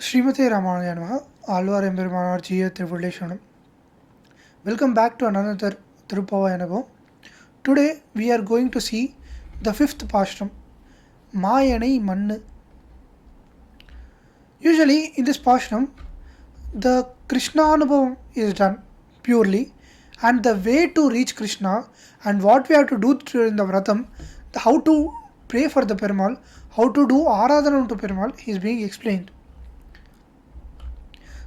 Srimate Ramanyanamaha, Alvar Embirmanar Jiya Trivuleshanam. Welcome back to another Thiruppavai anubhavam. Today we are going to see the fifth Pasuram, Mayanai Mannu. Usually in this Pasuram, the Krishna anubhavam is done purely, and the way to reach Krishna and what we have to do during the Vratam, how to pray for the Perumal, how to do Aradhanam to Perumal is being explained.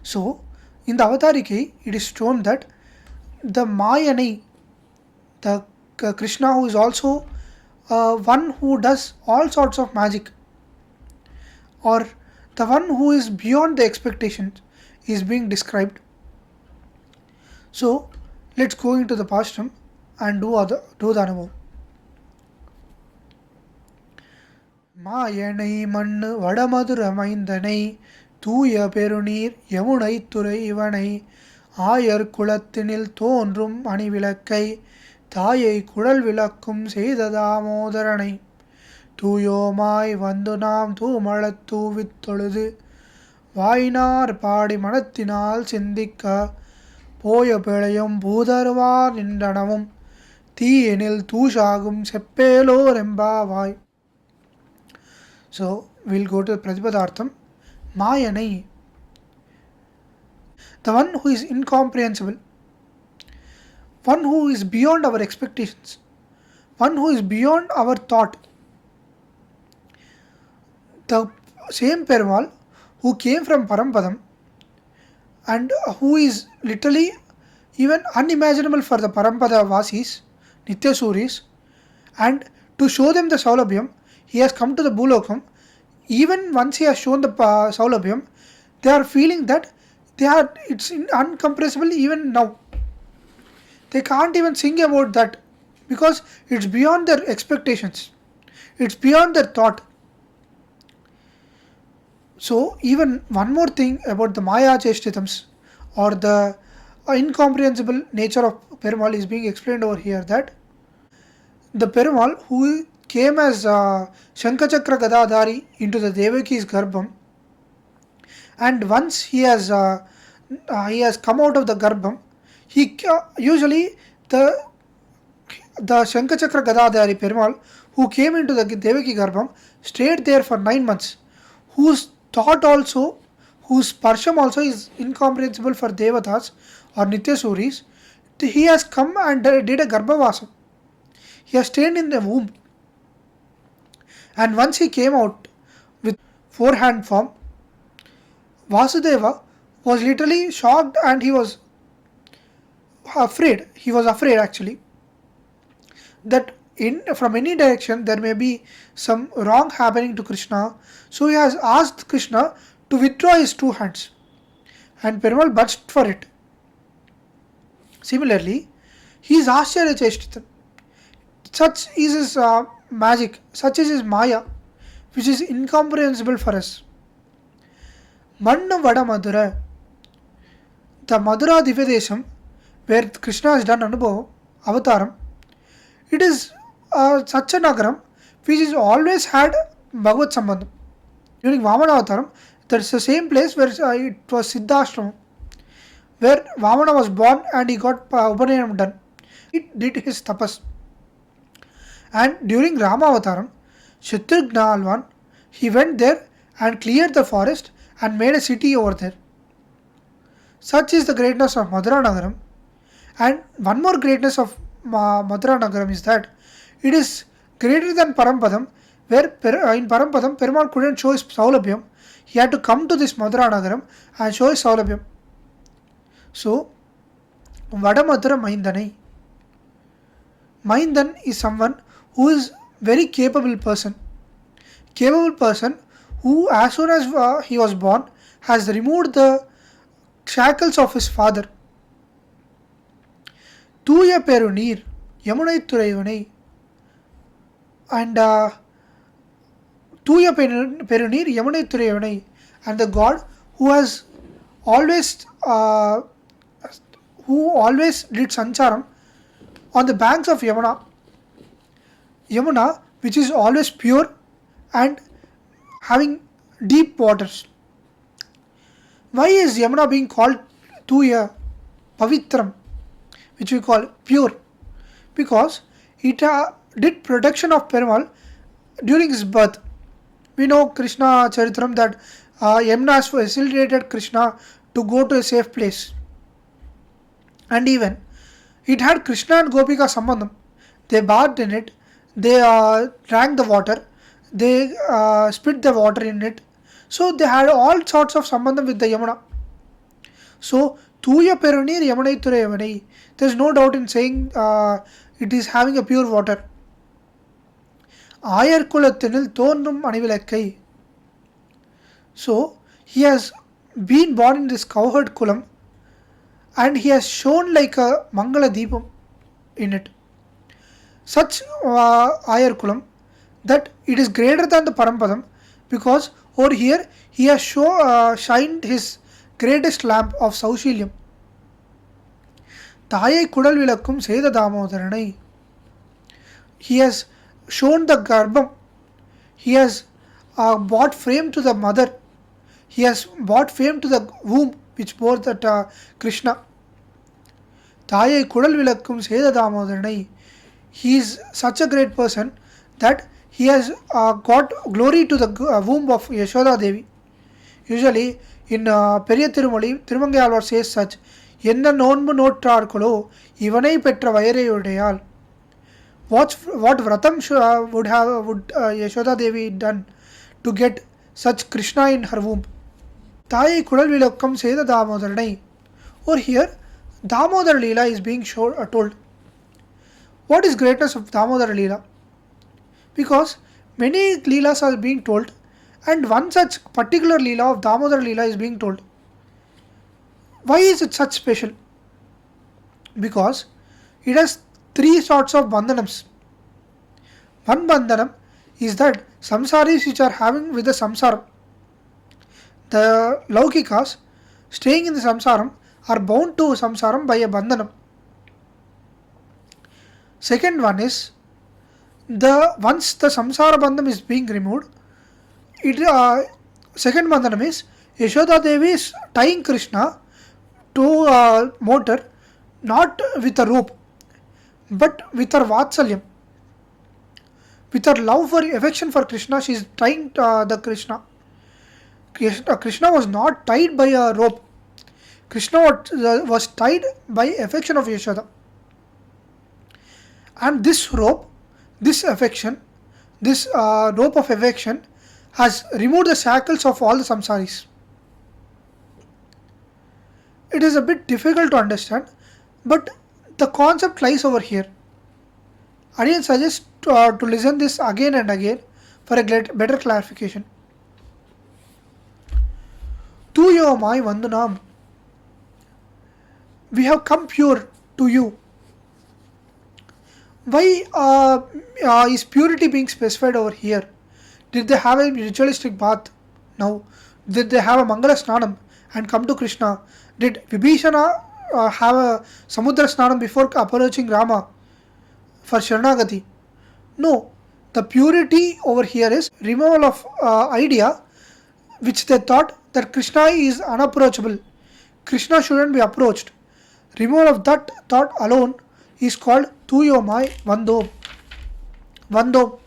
So, in the Avatarike, it is shown that the Mayanai, the Krishna who is also one who does all sorts of magic, or the one who is beyond the expectations, is being described. So, let's go into the Pasuram and do the Anubhavam. Mayanai Mannu Vadamadura Mayanai தூய பெருநீர் யமுனை துறை இவனை ஆயர் குலத்தினில் தோன்றும் அணிவிளக்கை தாயை குழல் விளக்கும் செய்த தாமோதரனை தூயோமாய் வந்து நாம் தூமழத் தூவித்தொழுது வாயினார் பாடி மனத்தினால் சிந்திக்க போய பிழையும் பூதருவார் நின்றனவும் தீயெனில் தூஷாகும் செப்பேலோர் எம்பாவாய். So we'll go to Pratipadartham. Mayanai, the one who is incomprehensible, one who is beyond our expectations, one who is beyond our thought. The same Perumal who came from Parampadam and who is literally even unimaginable for the Parampada Vasis, Nityasuris, and to show them the Saulabhyam, he has come to the Bhulokam. Even once he has shown the Saulabhyam, they are feeling that it's uncompressible even now. They can't even sing about that because it's beyond their expectations. It's beyond their thought. So even one more thing about the Maya Cheshtitams or the incomprehensible nature of Perumal is being explained over here, that the Perumal who came as Shankachakra Gadadhari into the Devaki's Garbham, and once he has come out of the Garbham, he usually the Shankachakra Gadadhari Perumal who came into the Devaki Garbham stayed there for 9 months, whose thought also, whose Parsham also is incomprehensible for Devatas or Nityasuris. He has come and did a Garbhavasam. He has stayed in the womb. And once he came out with 4-hand form, Vasudeva was literally shocked and he was afraid. He was afraid actually that from any direction there may be some wrong happening to Krishna. So he has asked Krishna to withdraw his 2 hands, and Perumal budged for it. Similarly, he is Ashcharya Cheshtitan. Such is his magic, such is his Maya, which is incomprehensible for us. Mannu Vadamadura, the Madura Divyadesham, where Krishna has done Anubhavam, Avataram, it is such a Nagaram which has always had Bhagavad Sambandham. During Vamana Avataram, there is the same place where it was Siddhashram, where Vamana was born and he got Upanayam done. He did his tapas. And during Rama Avataram, Shatrugna Alvan, he went there and cleared the forest and made a city over there. Such is the greatness of Madura Nagaram. And one more greatness of Madura Nagaram is that it is greater than Parampadam, where in Parampadam Perumal couldn't show his Saulabhyam. He had to come to this Madura Nagaram and show his Saulabhyam. So, Vadamadura Mahindanai. Mahindan is someone who is very capable person who as soon as he was born has removed the shackles of his father. Tooya Perunir Yamunai Turaivanai, and Tooya Perunir Yamunai Turaivanai, and the God who has always did Sancharam on the banks of Yamuna, which is always pure and having deep waters. Why is Yamuna being called Tuya, Pavitram, which we call pure? Because it did protection of Perumal during his birth. We know Krishna Charitram that Yamuna has facilitated Krishna to go to a safe place. And even it had Krishna and Gopika Sambandham. They bathed in it, they drank the water, they spit the water in it. So they had all sorts of Sambandham with the Yamuna. So, Tuya Perunir Yamanai Yamanai. There's no doubt in saying it is having a pure water. Ayar Kulathinil Thornum Anivilakkai. So, he has been born in this cowherd Kulam and he has shown like a Mangala Deepam in it. Such Ayar Kulam that it is greater than the Parampadam because over here he has shined his greatest lamp of Saushiliam. Thayai Kudal Vilakkum Seda Damodaranai. He has shown the Garbham. He has brought fame to the mother. He has brought fame to the womb which bore that Krishna. Thayai Kudal Vilakkum Seda Damodaranai. He is such a great person that he has got glory to the womb of Yashoda Devi. Usually in Periya Tirumali, Tirumangayalvar says such, Yenna nonmu nottarkolo, ivanai petra vaireyodeal. What Vratam would Yashoda Devi done to get such Krishna in her womb? Thai Kudal Vilakkam Seda Damodaranai. Over here, Damodar Leela is being told. What is greatness of Damodar Leela? Because many Leelas are being told and one such particular Leela of Damodar Leela is being told. Why is it such special? Because it has three sorts of bandhanams. One bandhanam is that samsaris which are having with the samsaram. The laukikas staying in the samsaram are bound to samsaram by a bandhanam. Second one is once the samsara bandham is being removed, second bandhanam is Yashoda Devi is tying Krishna to a motor, not with a rope, but with her vatsalyam. With her love for affection for Krishna, she is tying the Krishna. Krishna was not tied by a rope. Krishna was tied by affection of Yashoda. And this rope, this affection, this rope of affection has removed the shackles of all the samsaris. It is a bit difficult to understand, but the concept lies over here. I suggest to listen this again and again for a better clarification. Tuyomai Vandunam. We have come pure to you. Why is purity being specified over here? Did they have a ritualistic bath? No. Did they have a Mangala Snanam and come to Krishna? Did Vibhishana have a Samudra Snanam before approaching Rama for Sharanagati? No. The purity over here is removal of idea which they thought that Krishna is unapproachable. Krishna shouldn't be approached. Removal of that thought alone is called Tuyomai Vandom. Vandom.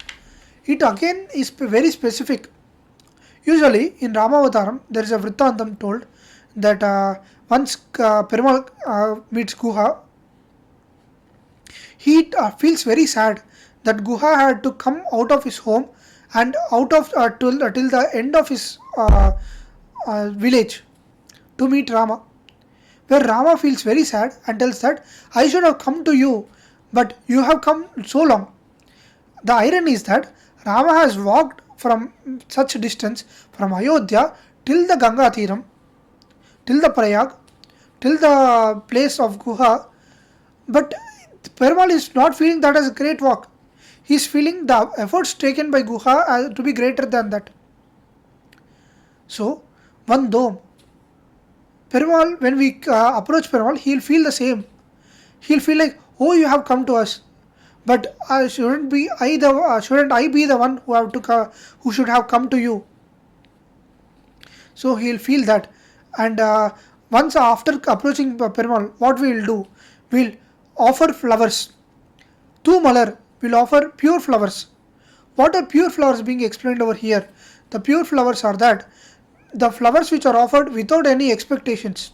It again is very specific. Usually in Ramavataram there is a Vrittantam told that once Perumal meets Guha, he feels very sad that Guha had to come out of his home and out of till the end of his village to meet Rama. Where Rama feels very sad and tells that I should have come to you, but you have come so long. The irony is that Rama has walked from such a distance from Ayodhya till the Ganga Thiram, till the Prayag, till the place of Guha, but Perumal is not feeling that as a great walk. He is feeling the efforts taken by Guha to be greater than that. So, one dome. Perumal, when we approach Perumal, he will feel the same. He will feel like, oh, you have come to us, but shouldn't I be the one who should have come to you? So he will feel that And once after approaching Perumal, what we will do? We'll offer flowers. To Malar, we'll offer pure flowers. What are pure flowers being explained over here? The pure flowers are that the flowers which are offered without any expectations.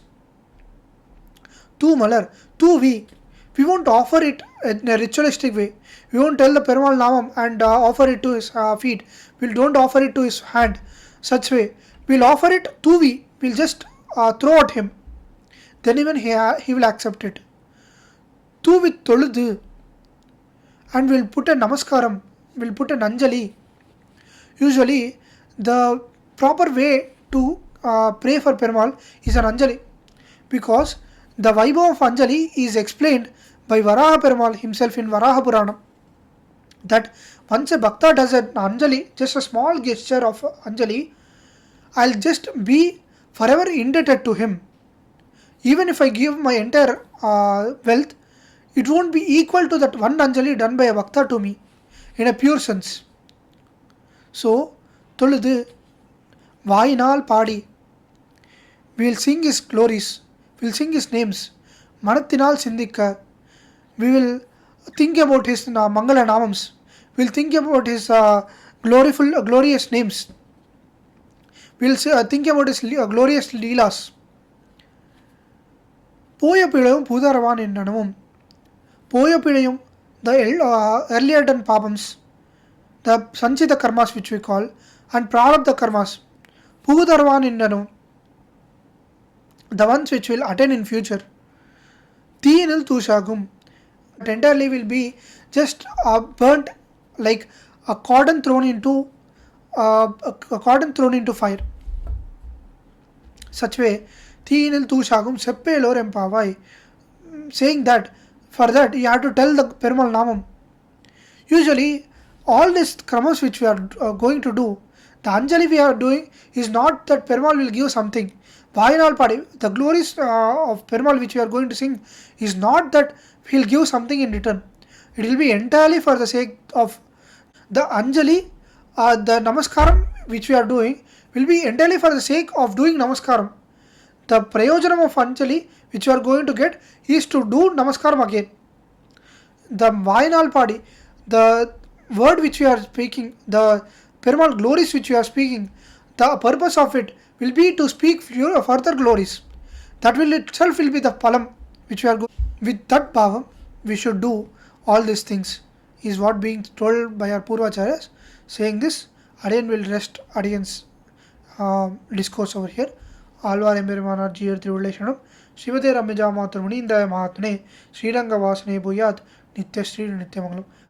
To Malar, to we won't offer it in a ritualistic way. We won't tell the Perumal Namam and offer it to his feet. We don't offer it to his hand. Such way, we'll offer it to we'll just throw at him. Then even he will accept it. Tu with Toludu, and we'll put a namaskaram, we'll put an anjali. Usually, the proper way to pray for Perumal is an anjali, because the Vaibhav of Anjali is explained by Varaha Perumal himself in Varaha Puranam. That once a Bhakta does an Anjali, just a small gesture of Anjali, I'll just be forever indebted to him. Even if I give my entire wealth, it won't be equal to that one Anjali done by a Bhakta to me in a pure sense. So, Toludu, Vainal Padi, we'll sing his glories, we'll sing his names. Manathinal Sindhika, we will think about his Mangala Namams, we'll think about his glorious names, we'll think about his glorious Leelas. Poyapidayum Pudaravan in Nanamum. Poyapidayum, the earlier done Papams, the Sanchita Karmas which we call, and Prarabdha Karmas. Pudaravan in Nanam, the ones which will attain in future. Teenil Tushagum, entirely will be just burnt like a cordon thrown into fire. Such way, Teenil Tushagum Seppelor Empavai, saying that for that you have to tell the Perumal Namam. Usually, all these kramas which we are going to do, the Anjali we are doing is not that Perumal will give something. Vayanal Padi, the glories of Perumal which we are going to sing is not that he will give something in return. It will be entirely for the sake of the Anjali, the Namaskaram which we are doing will be entirely for the sake of doing Namaskaram. The Prayojanam of Anjali which you are going to get is to do Namaskaram again. The Vayanal Padi, the word which we are speaking, the Perumal glories which we are speaking, the purpose of it will be to speak further glories. That will itself will be the palam which we are going. With that bhavam, we should do all these things, is what being told by our Purvacharyas. Saying this, Adiyan will rest Adiyan's discourse over here. Alvar Emberimanar Jiyar Thiruvaleshanam Shivade Ramija Matrumani Indaya Mahatne Sriranga Vasane Buyat Nitya Sri Nityamangalam.